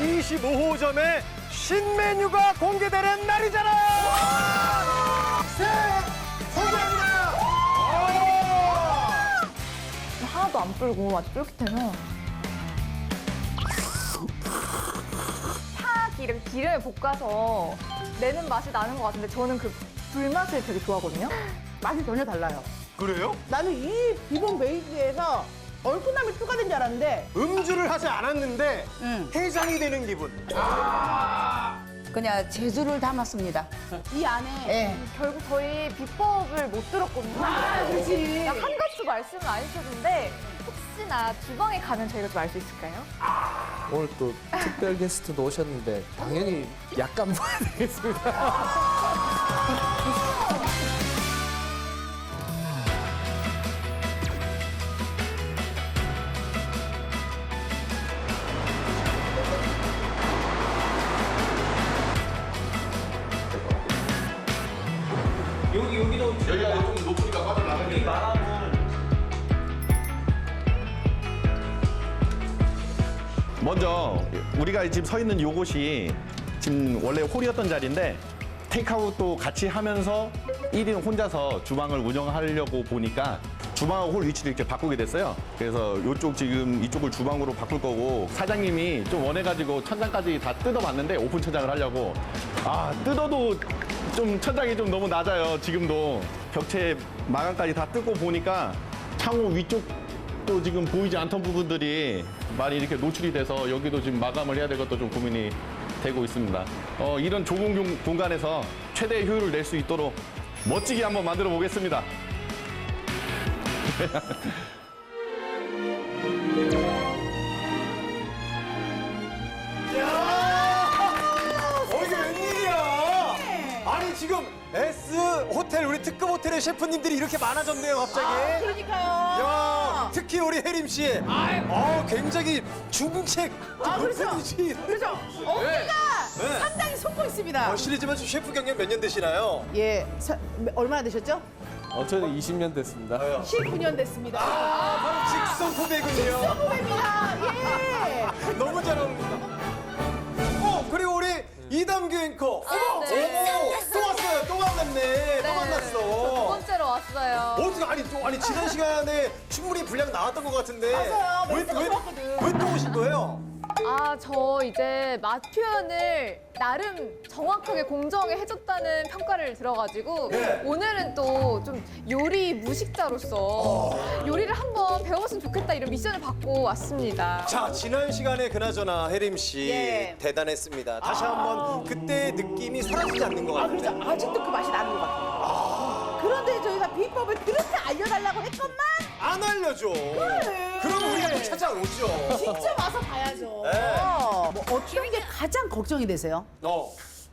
25호점의 신메뉴가 공개되는 날이잖아요. 소개합니다. 하나도 안 불고 아주 쫄깃해서 기름에 볶아서 내는 맛이 나는 것 같은데 저는 그 불맛을 되게 좋아하거든요. 맛이 전혀 달라요. 그래요? 나는 이 기본 베이스에서 얼큰함이 추가된 줄 알았는데 음주를 하지 않았는데 해장이 되는 기분. 그냥 재주를 담았습니다. 이 안에 예. 결국 저희 비법을 못 들었거든요. 그렇지. 한 가지 말씀을 안 해주셨는데 혹시나 주방에 가면 저희가 좀 알 수 있을까요? 오늘 또 특별 게스트도 오셨는데 당연히 약간 봐야 되겠습니다. 여기가 좀 높으니까 빠져나가는 먼저 우리가 지금 서 있는 이곳이 지금 원래 홀이었던 자리인데 테이크아웃도 같이 하면서 1인 혼자서 주방을 운영하려고 보니까 주방하고 홀 위치를 이렇게 바꾸게 됐어요. 그래서 이쪽 지금 이쪽을 주방으로 바꿀 거고 사장님이 좀 원해가지고 천장까지 다 뜯어봤는데 오픈 천장을 하려고 뜯어도 좀 천장이 좀 너무 낮아요. 지금도 벽체 마감까지 다 뜯고 보니까 창호 위쪽도 지금 보이지 않던 부분들이 많이 이렇게 노출이 돼서 여기도 지금 마감을 해야 될 것도 좀 고민이 되고 있습니다. 이런 좁은 공간에서 최대 효율을 낼 수 있도록 멋지게 한번 만들어 보겠습니다. 이게 웬일이야? 아니 지금 S 호텔 우리 특급 호텔의 셰프님들이 이렇게 많아졌네요 갑자기. 그러니까요. 야, 특히 우리 혜림 씨. 굉장히 중책. 그렇죠. 분이시. 그렇죠. 어깨가 상당히 솟고 있습니다. 실례지만 지금 셰프 경력 몇 년 되시나요? 예, 얼마나 되셨죠? 저는 20년 됐습니다. 19년 됐습니다. 바로 직선 토백은요. 후배입니다. 예. 너무 잘 어울린다. 그리고 우리 이담규 앵커. 네. 또 왔어요. 또 만났네. 또 두 만났어. 번째로 왔어요. 어떻게 아니 지난 시간에 충분히 분량 나왔던 것 같은데. 맞아요. 멘트가 좋았거든. 왜 또 오신 거예요? 저 이제 맛 표현을 나름 정확하게 공정하게 해줬다는 평가를 들어가지고 네. 오늘은 또 좀 요리 무식자로서 요리를 한번 배워봤으면 좋겠다 이런 미션을 받고 왔습니다. 자, 지난 시간에 그나저나 혜림 씨 예. 대단했습니다. 다시 한번 그때의 느낌이 사라지지 않는 것 같은데. 그렇죠. 아직도 그 맛이 나는 것 같아요. 그런데 저희가 비법을 그렇게 알려달라고 했건만 안 알려줘. 그럼 우리가 또 찾아오죠. 직접 와서 봐야죠. 네. 뭐 어떤 게 가장 걱정이 되세요?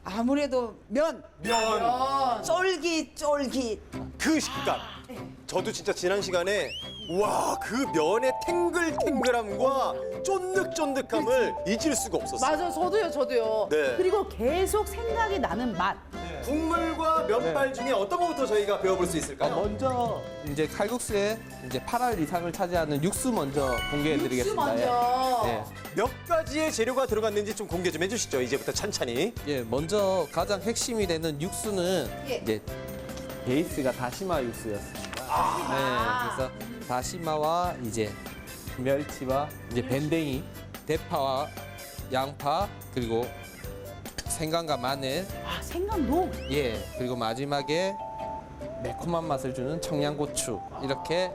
아무래도 면, 면, 쫄깃쫄깃. 그 식감. 저도 진짜 지난 시간에 와, 그 면의 탱글탱글함과 쫀득쫀득함을 잊을 수가 없었어요. 맞아요. 저도요. 네. 그리고 계속 생각이 나는 맛. 국물과 면발 중에 어떤 것부터 저희가 배워볼 수 있을까요? 먼저 이제 칼국수에 이제 8할 이상을 차지하는 육수 먼저 공개해드리겠습니다. 먼저. 예. 몇 가지의 재료가 들어갔는지 좀 공개 좀 해주시죠. 이제부터 찬찬히. 예, 먼저 가장 핵심이 되는 육수는 예. 이제 베이스가 다시마 육수였습니다. 네, 그래서 다시마와 이제 멸치와 이제 밴댕이, 대파와 양파 그리고 생강과 마늘, 생강도. 예, 그리고 마지막에 매콤한 맛을 주는 청양고추 이렇게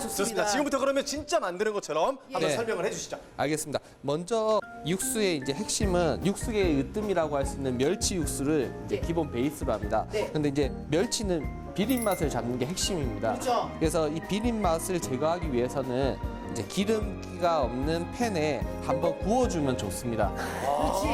좋습니다. 지금부터 그러면 진짜 만드는 것처럼 한번 네. 설명을 해주시죠. 알겠습니다. 먼저 육수의 이제 핵심은 육수의 으뜸이라고 할 수 있는 멸치 육수를 이제 기본 베이스로 합니다. 네. 근데 이제 멸치는 비린 맛을 잡는 게 핵심입니다. 그렇죠. 그래서 이 비린 맛을 제거하기 위해서는 이제 기름기가 없는 팬에 한번 구워주면 좋습니다. 그렇지.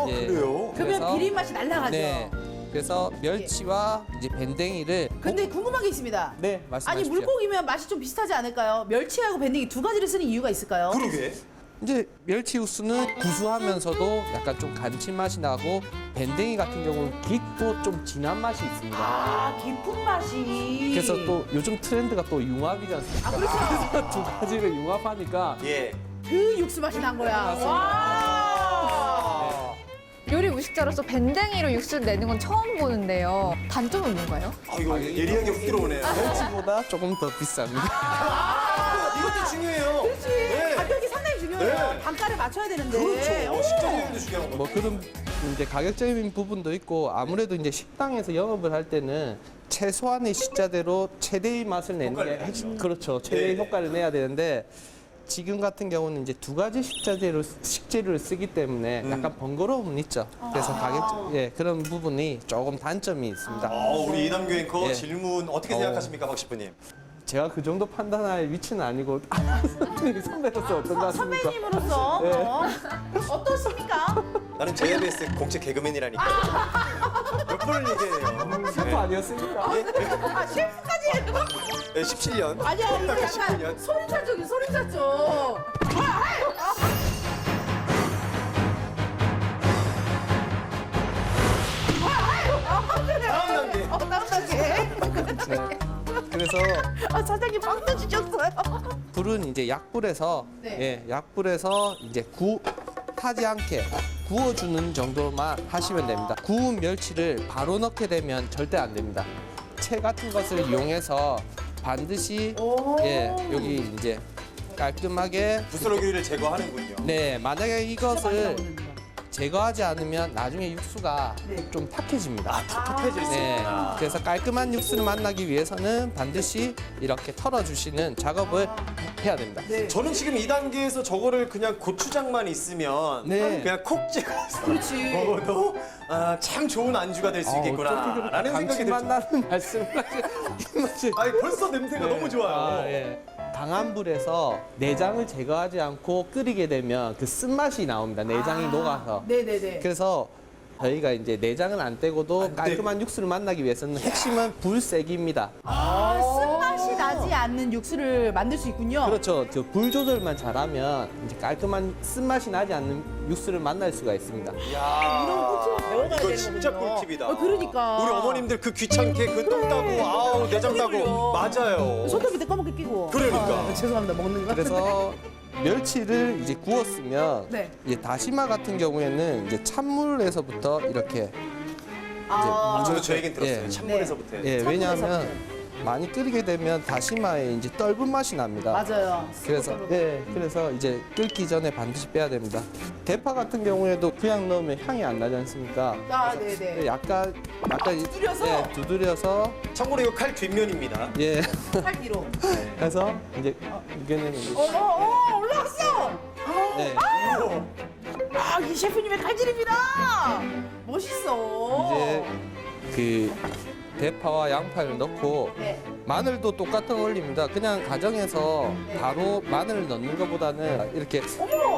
예. 그래요? 그러면 비린 맛이 날아가죠. 네. 그래서 멸치와 이제 밴댕이를 근데 궁금한 게 있습니다. 네, 아니 말씀하십시오. 물고기면 맛이 좀 비슷하지 않을까요? 멸치하고 밴댕이 두 가지를 쓰는 이유가 있을까요? 그러게. 이제 멸치 육수는 구수하면서도 약간 좀 감칠맛이 나고 밴댕이 같은 경우는 깊고 좀 진한 맛이 있습니다. 아 깊은 맛이. 그래서 또 요즘 트렌드가 또 융합이지 않습니까? 그래서 두 가지를 융합하니까 예. 그 육수 맛이 난 거야. 와. 요리 무식자로서 밴댕이로 육수를 내는 건 처음 보는데요. 단점은 뭔가요? 아, 이거 예리하게 훅 들어오네요. 멸치보다 조금 더 비쌉니다. 이것도 중요해요. 그렇지. 네. 가격이 상당히 중요해요. 네. 단가를 맞춰야 되는데. 그렇죠. 식재료도 중요한 거. 뭐 그런 이제 가격적인 부분도 있고 아무래도 이제 식당에서 영업을 할 때는 최소한의 식자재로 최대의 맛을 내는 게 효과를 핵심. 내야죠. 그렇죠. 최대의 네. 효과를 내야 되는데 지금 같은 경우는 이제 두 가지 식재료를 쓰기 때문에 약간 번거로움은 있죠. 그래서 가격 그런 부분이 조금 단점이 있습니다. 우리 이남규 앵커 예. 질문 어떻게 생각하십니까, 박 셰프님? 제가 그 정도 판단할 위치는 아니고 선배로서 어떤 것 같습니까? 선배님으로서 네. 어떠십니까? 나는 JBS 공채 개그맨이라니까. 몇 번을 얘기해요. 셰프 아니었습니까? 아, 셰프까지 해도. 네, 17년. 아니야, 이거 약간 17년. 소림사 쪽이 소림사 쪽. 다음 단계. 다음 단계. 네. 그래서 아, 사장님 빵 터지셨어요. 불은 이제 약불에서 약불에서 이제 타지 않게 구워주는 정도만 하시면 됩니다. 구운 멸치를 바로 넣게 되면 절대 안 됩니다. 채 같은 것을 이용해서 반드시 여기 이제 깔끔하게 부스러기를 제거하는군요. 만약에 이것을 제거하지 않으면 나중에 육수가 좀 탁해집니다. 탁해질 수 있구나. 그래서 깔끔한 육수를 만나기 위해서는 반드시 이렇게 털어주시는 작업을 해야 됩니다. 저는 지금 2단계에서 저거를 그냥 고추장만 있으면 네. 그냥 콕 찍어서 먹어도 참 좋은 안주가 될 수 있겠구나라는 생각이 들죠. 감칠맛 나는 말씀을 하시. 아니 벌써 냄새가 너무 좋아요. 강한 불에서 내장을 제거하지 않고 끓이게 되면 그 쓴맛이 나옵니다. 내장이 녹아서. 네네네. 그래서 저희가 이제 내장을 안 떼고도 안 깔끔한 육수를 만나기 위해서는 핵심은 불 세기입니다. 쓴맛이 나지 않는 육수를 만들 수 있군요. 그렇죠. 저 불 조절만 잘하면 이제 깔끔한 쓴맛이 나지 않는 육수를 만날 수가 있습니다. 이야, 이런 꿀팁을 배워가야 이거 되는 진짜 거군요. 꿀팁이다. 그러니까. 우리 어머님들 그 귀찮게 그 똥 따고 아우 내장 따고 맞아요. 손톱 밑에 검은게 끼고. 그러니까. 죄송합니다. 먹는 거. 그래서 멸치를 이제 구웠으면 네. 이제 다시마 같은 경우에는 이제 찬물에서부터 이렇게 저도 저 얘기는 들었어요. 예. 찬물에서부터. 왜냐하면 많이 끓이게 되면 다시마에 이제 떫은 맛이 납니다. 맞아요. 그래서 이제 끓기 전에 반드시 빼야 됩니다. 대파 같은 경우에도 그냥 넣으면 향이 안 나지 않습니까? 네네. 약간 두드려서? 두드려서 참고로 이거 칼 뒷면입니다. 팔 뒤로. 해서 이제 이거는 이제 올라왔어. 네. 이 셰프님의 칼질입니다. 멋있어. 이제 그 대파와 양파를 넣고 네. 마늘도 똑같은 원리입니다. 그냥 가정에서 바로 마늘을 넣는 것보다는 이렇게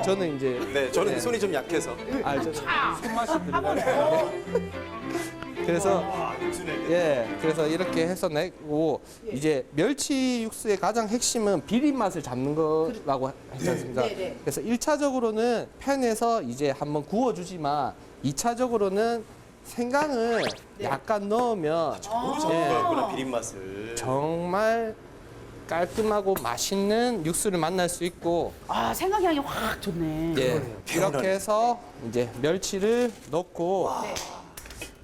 저는 이제 네, 저는 손이 좀 약해서. 저는 손맛이 들어가요. 그래서 그래서 이렇게 해서 내고 이제 멸치 육수의 가장 핵심은 비린 맛을 잡는 거라고 했지 않습니까? 네. 그래서 1차적으로는 팬에서 이제 한번 구워주지만 2차적으로는 생강을 약간 넣으면 모르 잡는 거였구나 비린 맛을. 정말 깔끔하고 맛있는 육수를 만날 수 있고 생강 향이 확 좋네. 이렇게 해서 이제 멸치를 넣고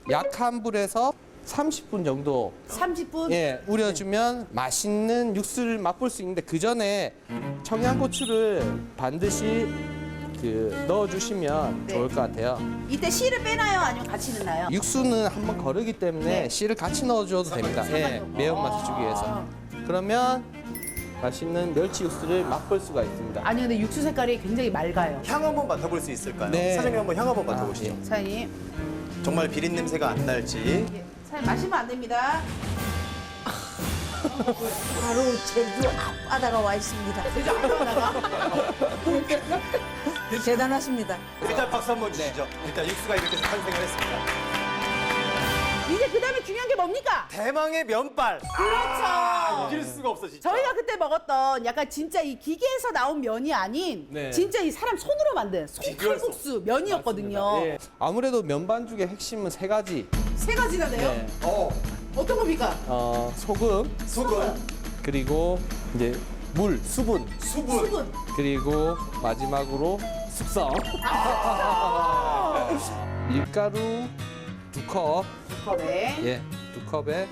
약한 불에서 30분 정도 30분? 우려주면 맛있는 육수를 맛볼 수 있는데 그 전에 청양고추를 반드시 넣어주시면 좋을 것 같아요. 이때 씨를 빼나요? 아니면 같이 넣나요? 육수는 한번 거르기 때문에 씨를 같이 넣어줘도 됩니다. 매운맛을 주기 위해서. 그러면 맛있는 멸치 육수를 맛볼 수가 있습니다. 아니 근데 육수 색깔이 굉장히 맑아요. 향 한번 맡아볼 수 있을까요? 네. 사장님 한번 향 한번 맡아보시죠. 사장님, 정말 비린 냄새가 안 날지. 사장님 마시면 안 됩니다. 바로 제주 앞바다가 와 있습니다. 대단하십니다. 일단 박수 한번 주시죠. 일단 육수가 이렇게 해서 탄생을 했습니다. 이제 그 다음에 중요한 게 뭡니까? 대망의 면발. 그렇죠. 이길 수가 없어 진짜. 저희가 그때 먹었던 약간 진짜 이 기계에서 나온 면이 아닌 진짜 이 사람 손으로 만든 비교할 수 손칼국수 면이었거든요. 아무래도 면반죽의 핵심은 세 가지. 세 가지나 돼요? 어떤 겁니까? 소금, 그리고 이제 물, 수분, 수분. 그리고 마지막으로 숙성. 밀가루 2컵. 컵에. 예, 2컵에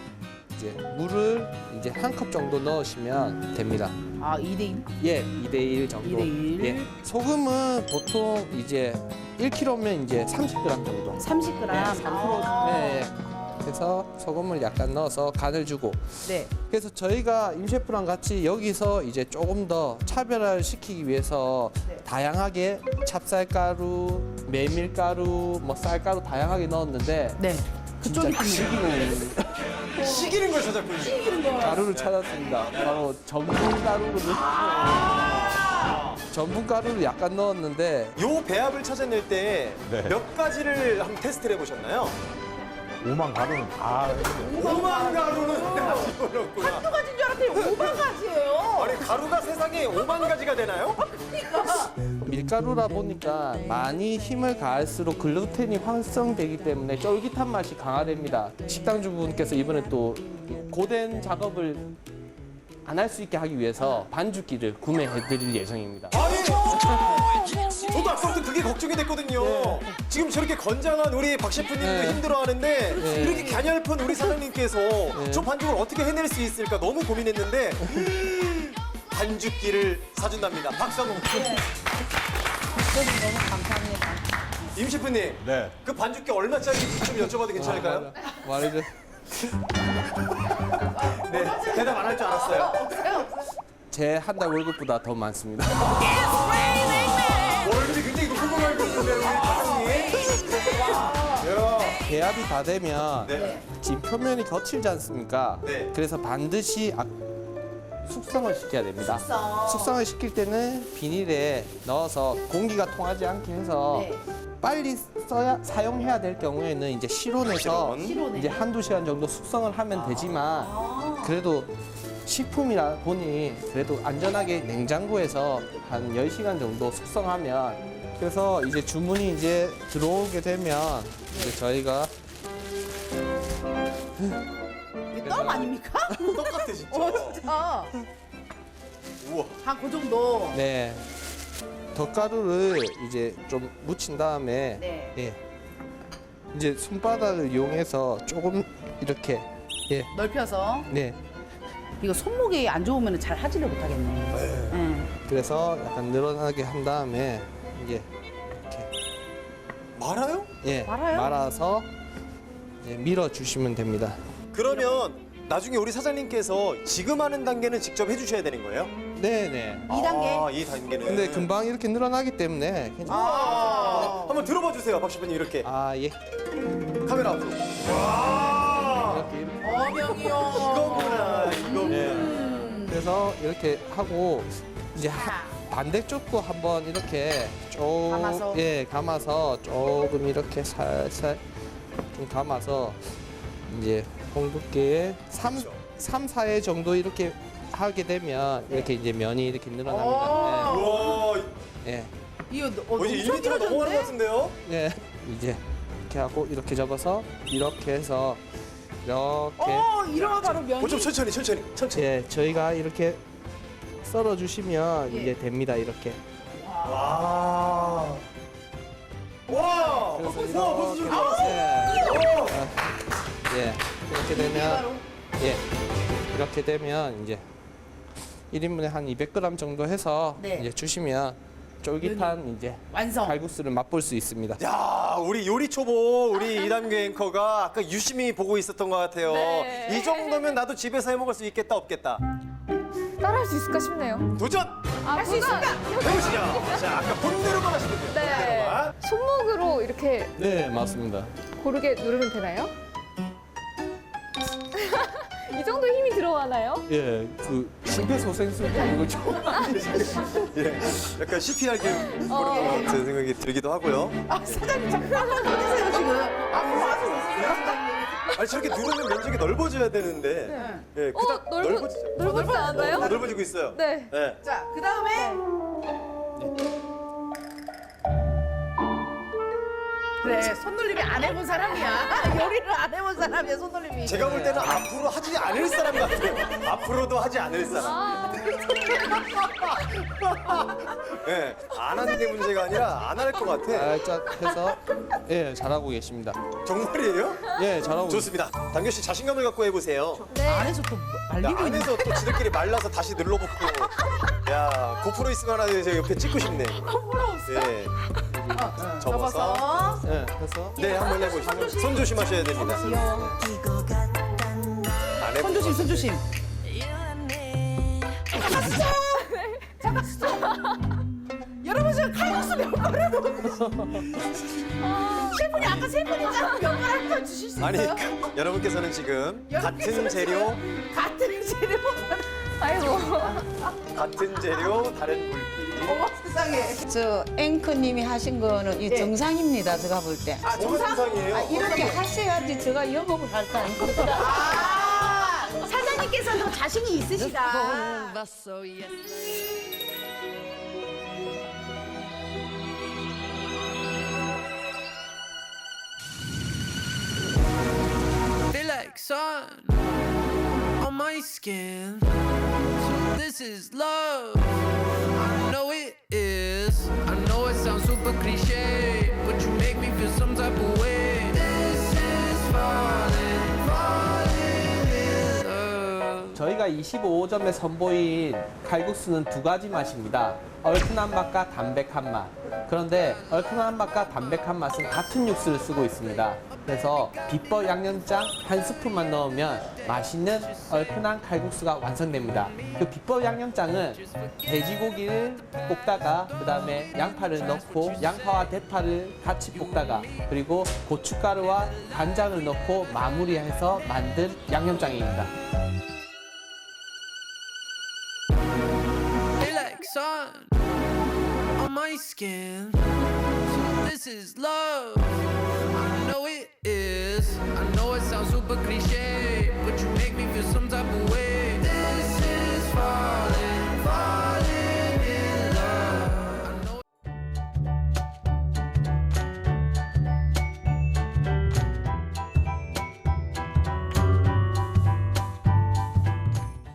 이제 물을 이제 1컵 정도 넣으시면 됩니다. 아, 2대1? 예, 2대1 정도. 2대1. 예. 소금은 보통 이제 1kg면 이제 30g 정도. 30g. 네, 3%. 네, 예. 그래서 소금을 약간 넣어서 간을 주고. 네. 그래서 저희가 임 셰프랑 같이 여기서 이제 조금 더 차별화를 시키기 위해서 네. 다양하게 찹쌀가루, 메밀가루, 뭐 쌀가루 다양하게 넣었는데 네. 그 진짜 쫄깃함이. 시기는 걸 찾았군요. 가루를 찾았습니다. 바로 전분가루를 전분가루를 약간 넣었는데 요 배합을 찾아낼 때 몇 네. 가지를 한번 테스트를 해보셨나요? 5만 가루는 다 5만 가루는 다 집어넣었구나. 한두 가지인 줄 알았더니 5만 가지예요. 아니 가루가 세상에 5만 가지가 되나요? 밀가루라 보니까 많이 힘을 가할수록 글루텐이 활성되기 때문에 쫄깃한 맛이 강화됩니다. 식당 주부분께서 이번에 또 고된 작업을 안 할 수 있게 하기 위해서 반죽기를 구매해 드릴 예정입니다. 아니 저도 아까부터 그게 걱정이 됐거든요. 지금 저렇게 건장한 우리 박 셰프님도 네. 힘들어하는데 네. 이렇게 갸냘픈 우리 사장님께서 저 반죽을 어떻게 해낼 수 있을까 너무 고민했는데 반죽기를 사준답니다. 박수 한번. 너무 감사합니다. 임 셰프님, 네. 그 반죽기 얼마짜리인지 좀 여쭤봐도 괜찮을까요? 말해줘. 네, 대답 안 할 줄 알았어요. 제 한 달 월급보다 더 많습니다. 월급이 굉장히 높은 걸로 알고 있는데 우리 사장님. 야. 배합이 다 되면 네. 지금 표면이 거칠지 않습니까? 네. 그래서 반드시 숙성을 시켜야 됩니다. 숙성을 시킬 때는 비닐에 넣어서 공기가 통하지 않게 해서 네. 빨리 사용해야 될 경우에는 이제 실온에서 실온에. 이제 한두 시간 정도 숙성을 하면 되지만 그래도 식품이라 보니 그래도 안전하게 냉장고에서 한 10시간 정도 숙성하면 그래서 이제 주문이 이제 들어오게 되면 이제 저희가 이게 떡 아닙니까? 똑같아 진짜. 진짜. 우와. 한 그 정도. 네. 덧가루를 이제 좀 묻힌 다음에 네. 예. 이제 손바닥을 이용해서 조금 이렇게 예. 넓혀서. 네. 이거 손목이 안 좋으면 잘 하지를 못하겠네. 네. 그래서 약간 늘어나게 한 다음에 이제 말아요? 예. 말아요? 말아서 이제 밀어 주시면 됩니다. 그러면 나중에 우리 사장님께서 지금 하는 단계는 직접 해주셔야 되는 거예요? 네, 네. 2단계. 아, 이 단계는. 근데 금방 이렇게 늘어나기 때문에 괜찮아요. 한번 들어봐 주세요, 박 셰프님 이렇게. 예. 카메라 앞으로. 와. 이렇게 어명이요. 이거구나, 이거구나. 네. 그래서 이렇게 하고 이제 반대쪽도 한번 이렇게 감아서? 예, 감아서 조금 이렇게 살살 좀 감아서 이제 홍두깨에 3, 4회 정도 이렇게 하게 되면 이렇게 이제 면이 이렇게 늘어납니다. 우와. 예. 예. 이거 이제 엄청 1m가 넘어가는 것 길어졌는데? 같은데요? 예. 이제 이렇게 하고 이렇게 접어서 이렇게 해서 이렇게 이러면 바로 면이. 좀 천천히. 예, 저희가 이렇게 썰어 주시면 예. 이제 됩니다. 이렇게. 와. 와. 그래서 우와, 벌써 좀 예, 이렇게 되면 예, 이렇게 되면 이제 1인분에 한 200g 정도 해서 네. 이제 주시면 쫄깃한 이제 완성. 칼국수를 맛볼 수 있습니다. 야, 우리 요리 초보 우리 이담규 앵커가 아까 유심히 보고 있었던 것 같아요. 네. 이 정도면 나도 집에서 해 먹을 수 있겠다 없겠다. 따라할 수 있을까 싶네요. 도전 할 수 있을까? 해보시죠. 자, 아까 본대로만 하시면 돼요. 네. 본대로만. 손목으로 이렇게 네, 맞습니다. 고르게 누르면 되나요? 이 정도 힘이 들어가나요? 예, 그 심폐소생술 이거 좀 예, 약간 CPR 보는 것 같은 생각이 들기도 하고요. 사장님 잠깐 어디세요 지금? 앞으로 와서 오세요 사장님. 아니 저렇게 누르면 면적이 넓어져야 되는데 예, 그닥 넓어지죠. 넓어지지 않아요? 넓어지고 있어요. 네. 예. 자, 그 다음에 그래 손놀림이 안 해본 사람이야. 요리를 안 해본 사람이야 손놀림이. 제가 볼 때는 앞으로 하지 않을 사람 같아요. 앞으로도 하지 않을 사람. 예, 안 하는 게 문제가 아니라 안 할 것 같아. 살짝 해서 예, 잘하고 계십니다. 정말이에요? 예, 잘하고 좋습니다. 당교 씨 자신감을 갖고 해보세요. 안에서 또 야, 말리고 있는 안에서 또 지들끼리 말라서 다시 늘러붙고. 야, 고프로 있으면 하나 제가 옆에 찍고 싶네. 예. 접어서. 예, 해서 네, 한번 해보시죠. 손 조심하셔야 됩니다. 안 해볼 손 조심, 것 손 조심. 여러분 지금 칼국수 몇 번을 먹었어. 셰프님 아까 세 분이잖아. 몇 번을 더 주실 수 아니, 있어요? 여러분께서는 지금 같은 재료, 같은 재료. 아이고. 같은 재료, 다른 굵기. 어머 세상에. 저 앵커님이 하신 거는 이 정상입니다. 제가 볼 때. 아 정상? 정상이에요. 이렇게 하셔야지 제가 영업을 할 거 아닙니까? 아 사장님께서도 자신이 있으시다. Feel like sun on my skin. So this is love. I know it is. I know it sounds super cliche, but you make me feel some type of way. This is falling in love. 저희가 25점에 선보인 칼국수는 두 가지 맛입니다. 얼큰한 맛과 담백한 맛. 그런데 얼큰한 맛과 담백한 맛은 같은 육수를 쓰고 있습니다. 그래서 비법 양념장 한 스푼만 넣으면 맛있는 얼큰한 칼국수가 완성됩니다. 그 비법 양념장은 돼지고기를 볶다가 그 다음에 양파를 넣고 양파와 대파를 같이 볶다가 그리고 고춧가루와 간장을 넣고 마무리해서 만든 양념장입니다. Feel like sun on my skin. So this is love. I know it is. I know it sounds super cliche, but you make me feel some type of way. This is falling.